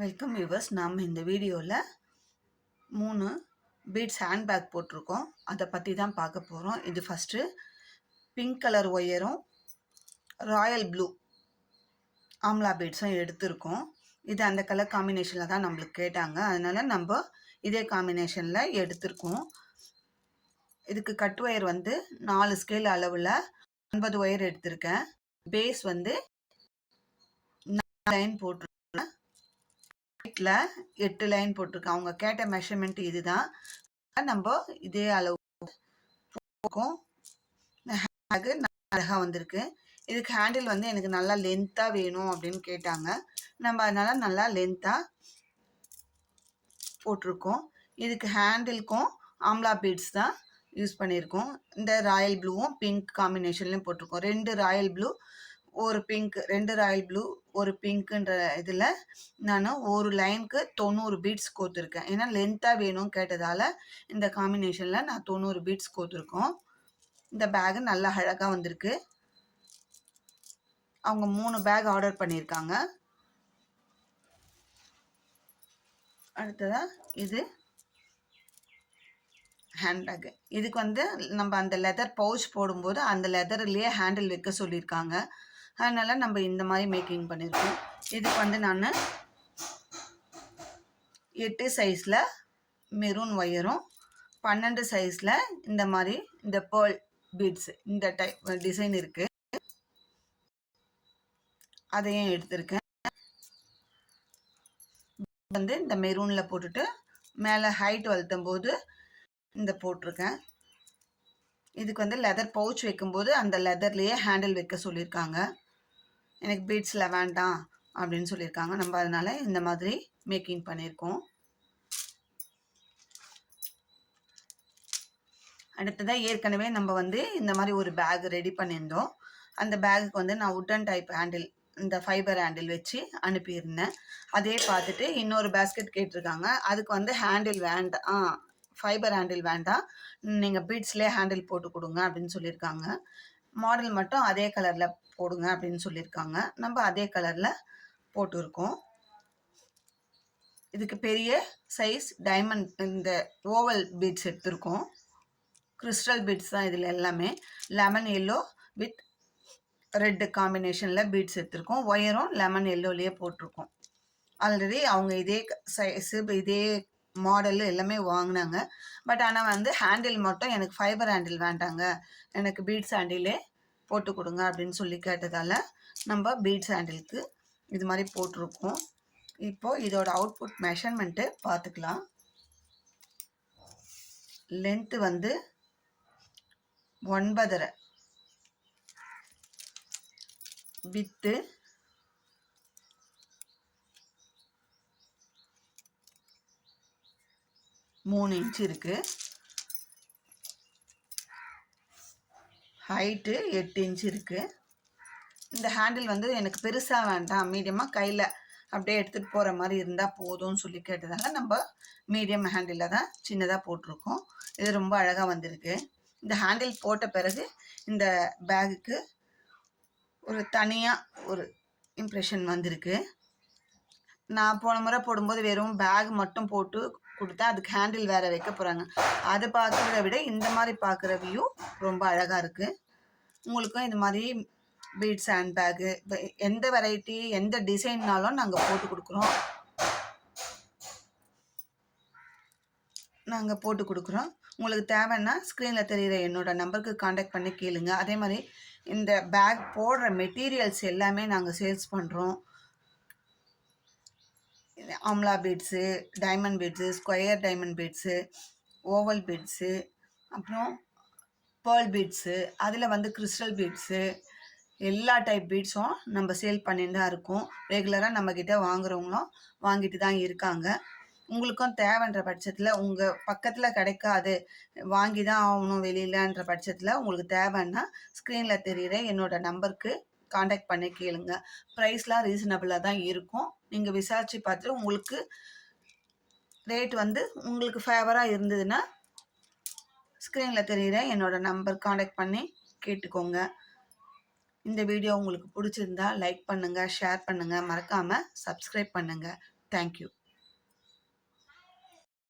Welcome viewers. நாம் இந்த வீடியோவில் 3 பீட்ஸ் ஹேண்ட்பேக் போட்டிருக்கோம். அதை பற்றி தான் பார்க்க போகிறோம். இது ஃபஸ்ட்டு பிங்க் கலர் ஒயரும் ராயல் ப்ளூ ஆம்லா பீட்ஸும் எடுத்திருக்கோம். இது அந்த கலர் காம்பினேஷனில் தான் நம்மளுக்கு கேட்டாங்க, அதனால் நம்ம இதே காம்பினேஷனில் எடுத்திருக்கோம். இதுக்கு கட் ஒயர் 4 ஸ்கேல் அளவில் 9 ஒயர் எடுத்திருக்கேன். பேஸ் 4 லைன் போட்டிருக்கேன். 8 லைன் போட்டிருக்கேன். அவங்க கேட்ட மெஷர்மெண்ட் இதுதான். நம்ம இதே அளவு அழகாக வந்திருக்கு. இதுக்கு ஹேண்டில் எனக்கு நல்லா லென்த்தாக வேணும் அப்படின்னு கேட்டாங்க. நம்ம அதனால நல்லா லென்த்தாக போட்டிருக்கோம். இதுக்கு ஹேண்டிலுக்கும் ஆம்லா பீட்ஸ் தான் யூஸ் பண்ணியிருக்கோம். இந்த ராயல் ப்ளூவும் பிங்க் காம்பினேஷன்லையும் போட்டிருக்கோம். 2 ராயல் ப்ளூ, ஒரு பிங்க், 2 ராயல் ப்ளூ, ஒரு பிங்க்குன்ற இதில் நான் ஒரு லைனுக்கு 90 பீட்ஸ் கோத்துருக்கேன். ஏன்னா லென்த்தாக வேணும் கேட்டதால் இந்த காம்பினேஷனில் நான் 90 பீட்ஸ் கோத்துருக்கோம். இந்த பேகு நல்லா அழகாக வந்திருக்கு. அவங்க 3 பேக் ஆர்டர் பண்ணியிருக்காங்க. அடுத்ததாக இது ஹேண்ட்பேக்கு. இதுக்கு நம்ம அந்த லெதர் பவுச் போடும்போது அந்த லெதர்லேயே ஹேண்டில் வைக்க சொல்லியிருக்காங்க. அதனால் நம்ம இந்த மாதிரி மேக்கிங் பண்ணியிருக்கோம். இதுக்கு நான் 8 சைஸில் மெரூன் ஒயரும் 12 சைஸில் இந்த மாதிரி இந்த பேர்ல் பீட்ஸ் இந்த டைப் டிசைன் இருக்குது, அதையும் எடுத்திருக்கேன். இந்த மெரூனில் போட்டுட்டு மேலே ஹைட் வளர்த்தும் போது இந்த போட்டிருக்கேன். இதுக்கு லெதர் பவுச் வைக்கும்போது அந்த லெதர்லேயே ஹேண்டில் வைக்க சொல்லியிருக்காங்க. எனக்கு பீட்ஸில் வேண்டாம் அப்படின்னு சொல்லியிருக்காங்க. நம்ம அதனால் இந்த மாதிரி மேக்கிங் பண்ணியிருக்கோம். அடுத்ததாக ஏற்கனவே நம்ம இந்த மாதிரி ஒரு பேக் ரெடி பண்ணியிருந்தோம். அந்த பேகுக்கு நான் உட்டன் டைப் ஹேண்டில், இந்த ஃபைபர் ஹேண்டில் வச்சு அனுப்பியிருந்தேன். அதே பார்த்துட்டு இன்னொரு பேஸ்கெட் கேட்டிருக்காங்க. அதுக்கு ஹேண்டில் வேண்டாம், ஃபைபர் ஹேண்டில் வேண்டாம், நீங்கள் பீட்ஸ்லேயே ஹேண்டில் போட்டு கொடுங்க அப்படின்னு சொல்லியிருக்காங்க. மாடல் மட்டும் அதே கலரில் போடுங்க அப்படின்னு சொல்லியிருக்காங்க. நம்ம அதே கலரில் போட்டுருக்கோம். இதுக்கு பெரிய சைஸ் டைமண்ட் இந்த ஓவல் பீட்ஸ் எடுத்திருக்கோம். கிறிஸ்டல் பீட்ஸ் தான் இதில் எல்லாமே. லெமன் எல்லோ வித் ரெட்டு காம்பினேஷனில் பீட்ஸ் எடுத்திருக்கோம். ஒயரும் லெமன் எல்லோலேயே போட்டிருக்கோம். ஆல்ரெடி அவங்க இதே சைஸு இதே மாடல் எல்லாமே வாங்கினாங்க. பட் ஆனால் ஹேண்டில் மட்டும் எனக்கு ஃபைபர் ஹேண்டில் வேண்டாங்க, எனக்கு பீட்ஸ் ஹேண்டிலே போட்டு கொடுங்க அப்படின்னு சொல்லி கேட்டதால் நம்ம பீட்ஸ் ஹேண்டிலுக்கு இது மாதிரி போட்டிருக்கோம். இப்போது இதோட அவுட்புட் மெஷர்மெண்ட்டு பார்த்துக்கலாம். லென்த்து 9.5, வித்து 3 இன்ச் இருக்குது, ஹைட்டு 8 இன்ச் இருக்குது. இந்த ஹேண்டில் எனக்கு பெருசாக வேண்டாம், மீடியமாக கையில் அப்படியே எடுத்துகிட்டு போகிற மாதிரி இருந்தால் போதும்னு சொல்லி கேட்டதால நம்ம மீடியம் ஹேண்டிலில் தான் சின்னதாக போட்டிருக்கோம். இது ரொம்ப அழகாக வந்திருக்கு. இந்த ஹேண்டில் போட்ட பிறகு இந்த பேகுக்கு ஒரு தனியாக ஒரு இம்ப்ரெஷன் வந்திருக்கு. நான் போன முறை போடும்போது வெறும் பேக் மட்டும் போட்டு கொடுத்தா அதுக்கு ஹேண்டில் வேறு வைக்க போகிறாங்க. அதை பார்க்குறத விட இந்த மாதிரி பார்க்குற வியூ ரொம்ப அழகாக இருக்குது. உங்களுக்கும் இது மாதிரி பீட்ஸ் ஹேண்ட் பேக்கு எந்த வெரைட்டி எந்த டிசைன்னாலும் நாங்கள் போட்டு கொடுக்குறோம். உங்களுக்கு தேவைன்னா ஸ்க்ரீனில் தெரிகிற என்னோடய நம்பருக்கு காண்டாக்ட் பண்ணி கேளுங்க. அதே மாதிரி இந்த பேக் போடுற மெட்டீரியல்ஸ் எல்லாமே நாங்கள் சேல்ஸ் பண்ணுறோம். Amla beads, diamond beads, square diamond beads, oval beads, அப்புறம் பேர்ல் பீட்ஸு, அதில் கிறிஸ்டல் பீட்ஸு, எல்லா டைப் பீட்ஸும் நம்ம சேல் பண்ணிட்டு தான் இருக்கோம். ரெகுலராக நம்மக்கிட்ட வாங்குறவங்களும் வாங்கிட்டு தான் இருக்காங்க. உங்களுக்கும் தேவைன்ற பட்சத்தில் உங்கள் பக்கத்தில் கிடைக்காது, வாங்கி தான் ஆகணும் வெளியிலன்ற பட்சத்தில் உங்களுக்கு தேவைன்னா ஸ்க்ரீனில் தெரிகிற என்னோடய நம்பருக்கு காண்டாக்ட் பண்ணி கேளுங்க. ப்ரைஸ்லாம் ரீசனபிளாக தான் இருக்கும். நீங்கள் விசாரித்து பார்த்துட்டு உங்களுக்கு ரேட் உங்களுக்கு ஃபேவராக இருந்ததுன்னா ஸ்க்ரீனில் தெரிகிற என்னோடய நம்பர் காண்டாக்ட் பண்ணி கேட்டுக்கோங்க. இந்த வீடியோ உங்களுக்கு பிடிச்சிருந்தா லைக் பண்ணுங்கள், ஷேர் பண்ணுங்கள், மறக்காமல் சப்ஸ்கிரைப் பண்ணுங்கள். Thank you.